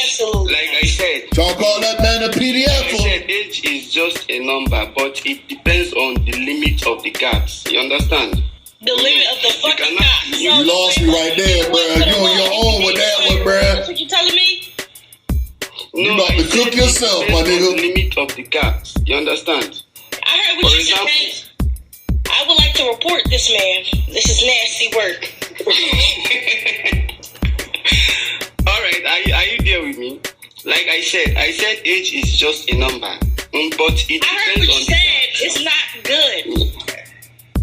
Absolutely. Like I said, Y'all call that man a like I PDF? said, age is just a number, but it depends on the limit of the gaps. You understand? The limit of the fucking cops. You lost me right there, bro. You on your own with that one, bro. That's what you telling me? You about to cook yourself, my nigga. The limit of the gaps. You understand? I heard what you said. I would like to report this man. This is nasty work. All right, are you there with me? Like I said age is just a number, but it I heard depends what you on the said. gaps. It's not good.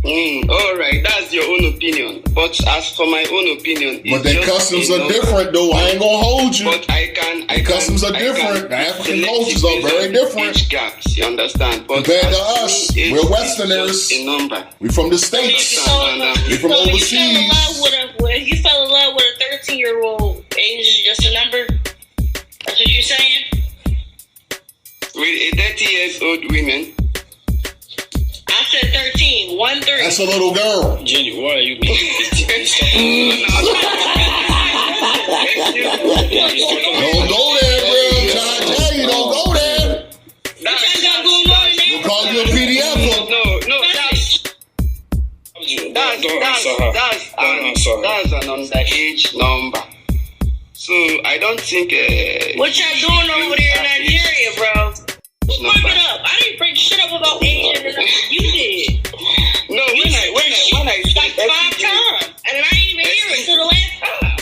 All right, that's your own opinion. But as for my own opinion, But their customs are different, though. I ain't gonna hold you. But customs are different. The African cultures are very different. Age gaps, you understand? But compared to us, we're Westerners. A number. We from the States. We from overseas. You fell in love with a 13-year-old. Age is just a number. That's what you're saying? With a 30-year-old woman. I said 13. 1 3. That's a little girl. Jenny, why are you being Don't go there, bro. I'm trying to tell you, don't go there. We'll call you a PDF. That's an underage number. So I don't think. What y'all doing over there in Nigeria, bro? Fuck it up. I didn't bring shit up about Asian and you did. No, when I like 5 times, and I didn't even hear it till the last time.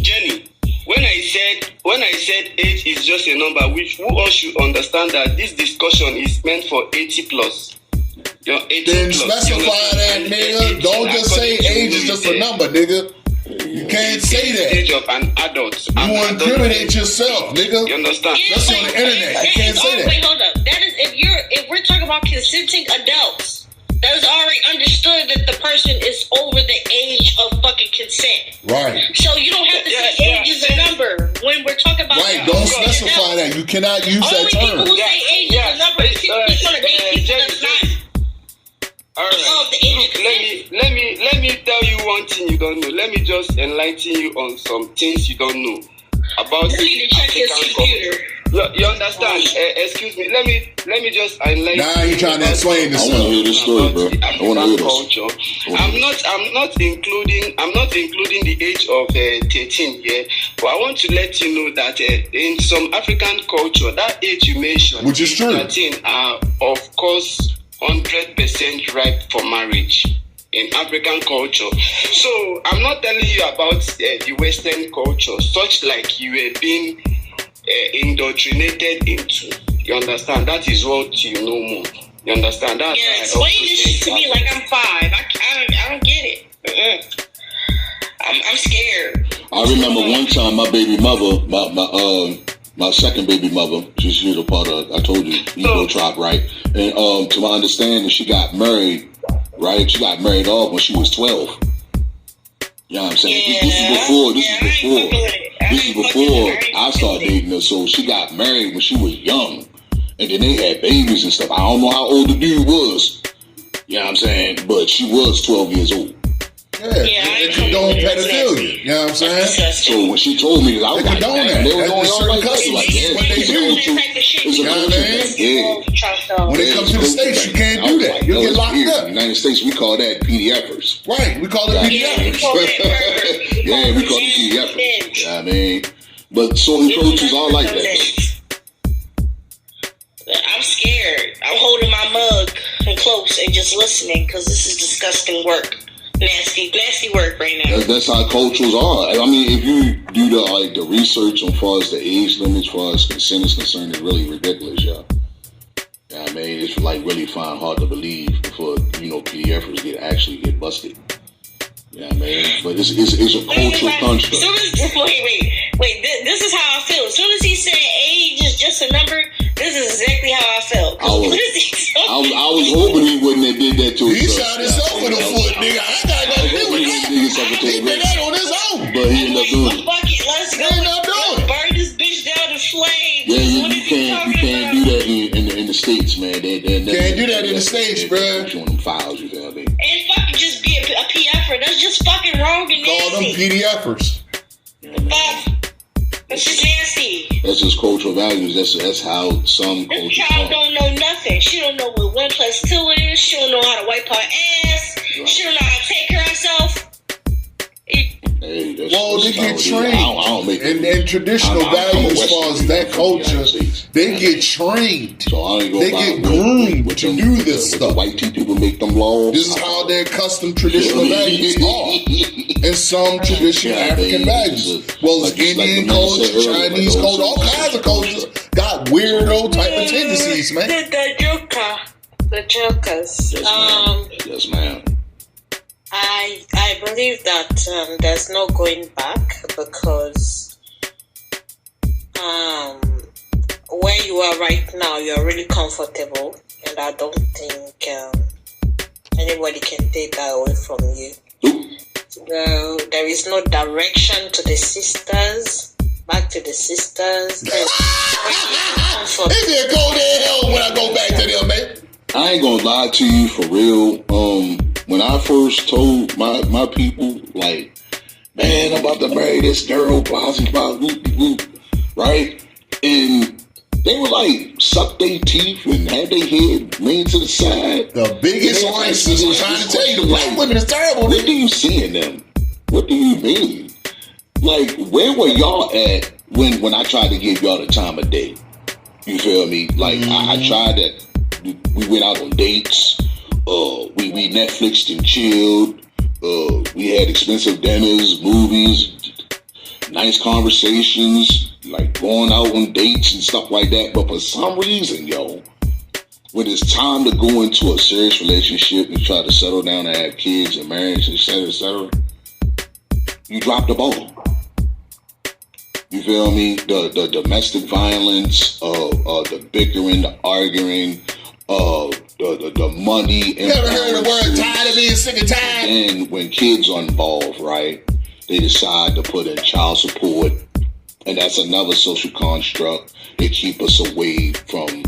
Jenny, when I said age is just a number, which who all should understand that this discussion is meant for 80 plus. You're 80 Then plus. specify that, nigga. Don't just say age is just a number, nigga. You can't say that. Age of an adult. You want to incriminate yourself, nigga. You understand? That's on the internet. You can't say that. Wait, hold up. That is if we're talking about consenting adults, that is already understood that the person is over the age of fucking consent. Right. So you don't have to say age is a number when we're talking about. Right. Don't specify that. You cannot use that term. Only people who say age is a number is people gonna date people that's not. All right. Let me tell you one thing you don't know. Let me just enlighten you on some things you don't know about You need to check his computer. You understand? Excuse me. Let me just enlighten. Now you trying to explain this. I want to hear this story, bro. I want to hear this. Culture. I'm not including the age of 13 here, but I want to let you know that in some African culture, that age you mentioned, which is true, 13 are of course 100% ripe for marriage in African culture. So I'm not telling you about the Western culture, such like you were being indoctrinated into. You understand? That is what you know more. You understand? That's explain this shit to me like I'm 5. I don't get it. I'm scared. I remember one time my baby mother, my second baby mother, she's a part of, I told you, Igbo tribe, right? And to my understanding, she got married, right? She got married off when she was 12. You know what I'm saying? This is before I started dating her. So she got married when she was young. And then they had babies and stuff. I don't know how old the dude was. You know what I'm saying? But she was 12 years old. They condone pedophilia. You know what I'm saying? So when she told me that, I was They like, condone damn, that. they were That's going a all certain like that. custom. Like, This is yeah, what they do. it's You know what I mean? Yeah. When it comes to the States, you can't do that. You'll get locked up. In the United States, we call that PDFers. Right. We call it PDFers. Yeah, we call it PDFers. I mean, but certain coaches are like that. I'm scared. I'm holding my mug and close and just listening because this is disgusting work. Nasty work right now. That's how cultures are. I mean, if you do the research on far as the age limits, as far as consent is concerned, it's really ridiculous, y'all. Yeah, I mean, it's like really hard to believe before PDFers actually get busted. Yeah, I mean, but it's a cultural construct. Wait. This is how I feel. As soon as he said age is just a number, this is exactly how I felt. I was hoping he wouldn't have did that to himself. He shot himself with a foot, nigga. I got nothing to do with that. He did that on his own. But he ended up doing it. Fuck it, let's go. Burn this bitch down to flames. Yeah, you can't do that in the States, man. They can't do that in the States, bro. On them files, you feel me? And fucking just be a PFer. That's just fucking wrong and nasty. Call them PDFers. That's just nasty. That's just cultural values. That's how some cultures This child don't know nothing. She don't know what 1 + 2 is. She don't know how to wipe her ass. Right. She don't know how to take care of herself. Hey, they get trained. I don't make and traditional values as far as that culture, they get trained. So I ain't they get groomed to do this stuff. White people make them laws. This is how their custom traditional values are. And some traditional African values. Well, as Indian culture, Chinese culture, all kinds of cultures got weirdo type of tendencies, man. The jokers. Yes, ma'am. I believe that there's no going back because where you are right now, you're really comfortable, and I don't think anybody can take that away from you. There is no direction to the sisters. Back to the sisters. They said go to hell when I go back to them, man. I ain't gonna lie to you for real. When I first told my people, like, man, I'm about to marry this girl, blah, blah, blah, right? And they were like, suck their teeth and have their head lean to the side. The biggest racist was trying to tell you the black women is terrible. What do you see in them? What do you mean? Like, where were y'all at when I tried to give y'all the time of day? You feel me? Like, I tried that. We went out on dates. We Netflixed and chilled. We had expensive dinners, movies, nice conversations, like going out on dates and stuff like that. But for some reason, when it's time to go into a serious relationship and try to settle down and have kids and marriage, etc., you drop the ball. You feel me? The domestic violence, the bickering, the arguing, the money. You ever heard the word tired of being sick and tired? And when kids are involved, right, they decide to put in child support. And that's another social construct. They keep us away from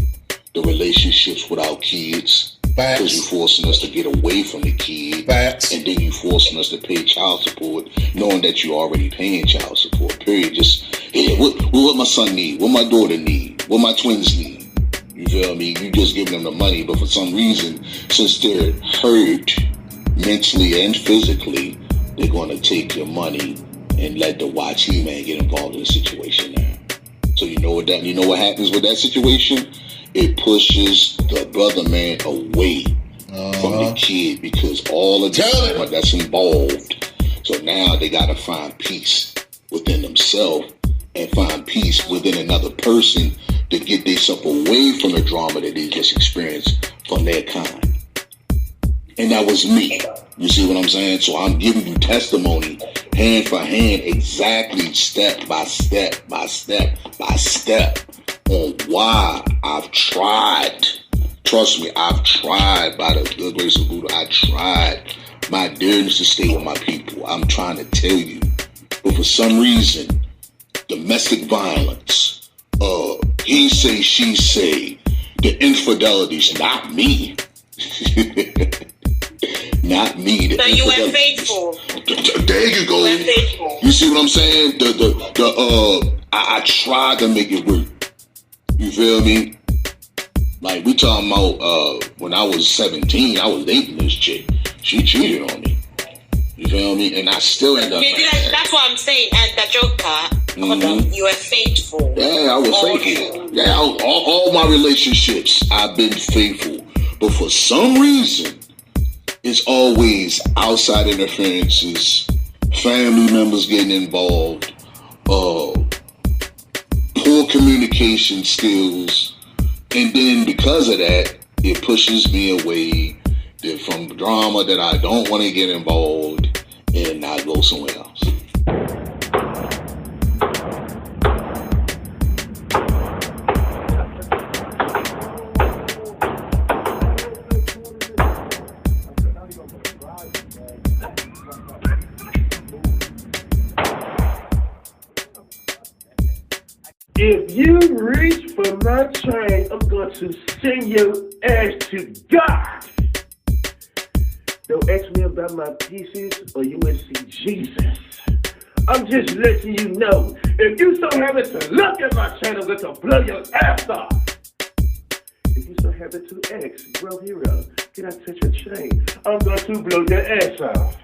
the relationships with our kids. Because you're forcing us to get away from the kid. And then you're forcing us to pay child support, knowing that you're already paying child support, period. Just, yeah, what my son need? What my daughter need? What my twins need? You feel me? You just giving them the money, but for some reason, since they're hurt mentally and physically, they're going to take your money and let the watch He-Man get involved in the situation now. So you know what happens with that situation? It pushes the brother man away from the kid because all of the drama that's involved. So now they got to find peace within themselves and find peace within another person to get themselves away from the drama that they just experienced from their kind. And that was me. You see what I'm saying? So I'm giving you testimony, hand for hand, exactly step by step by step by step on why I've tried. Trust me, I've tried by the good grace of Buddha. I tried my dearness to stay with my people. I'm trying to tell you. But for some reason, domestic violence, he say, she say, the infidelities, not me. Not me. The So you were faithful. There you go. You were faithful. You see what I'm saying? I tried to make it work. You feel me? Like, we talking about when I was 17, I was dating this chick. She cheated on me. You feel me? And I still end up. That's what I'm saying. And the Joker, you were faithful. Yeah, I was faithful. Yeah, all my relationships, I've been faithful. But for some reason, it's always outside interferences, family members getting involved, poor communication skills, and then because of that, it pushes me away from drama that I don't want to get involved, and I go somewhere else. If you reach for my train, I'm going to send your ass to God. Don't ask me about my pieces or you will see Jesus. I'm just letting you know, if you so happen to look at my channel, I'm going to blow your ass off. If you so happen to ask, bro hero, can I touch your chain? I'm going to blow your ass off.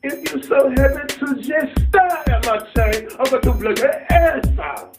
If you so happen to just stare at my chain, I'm going to blow your ass off.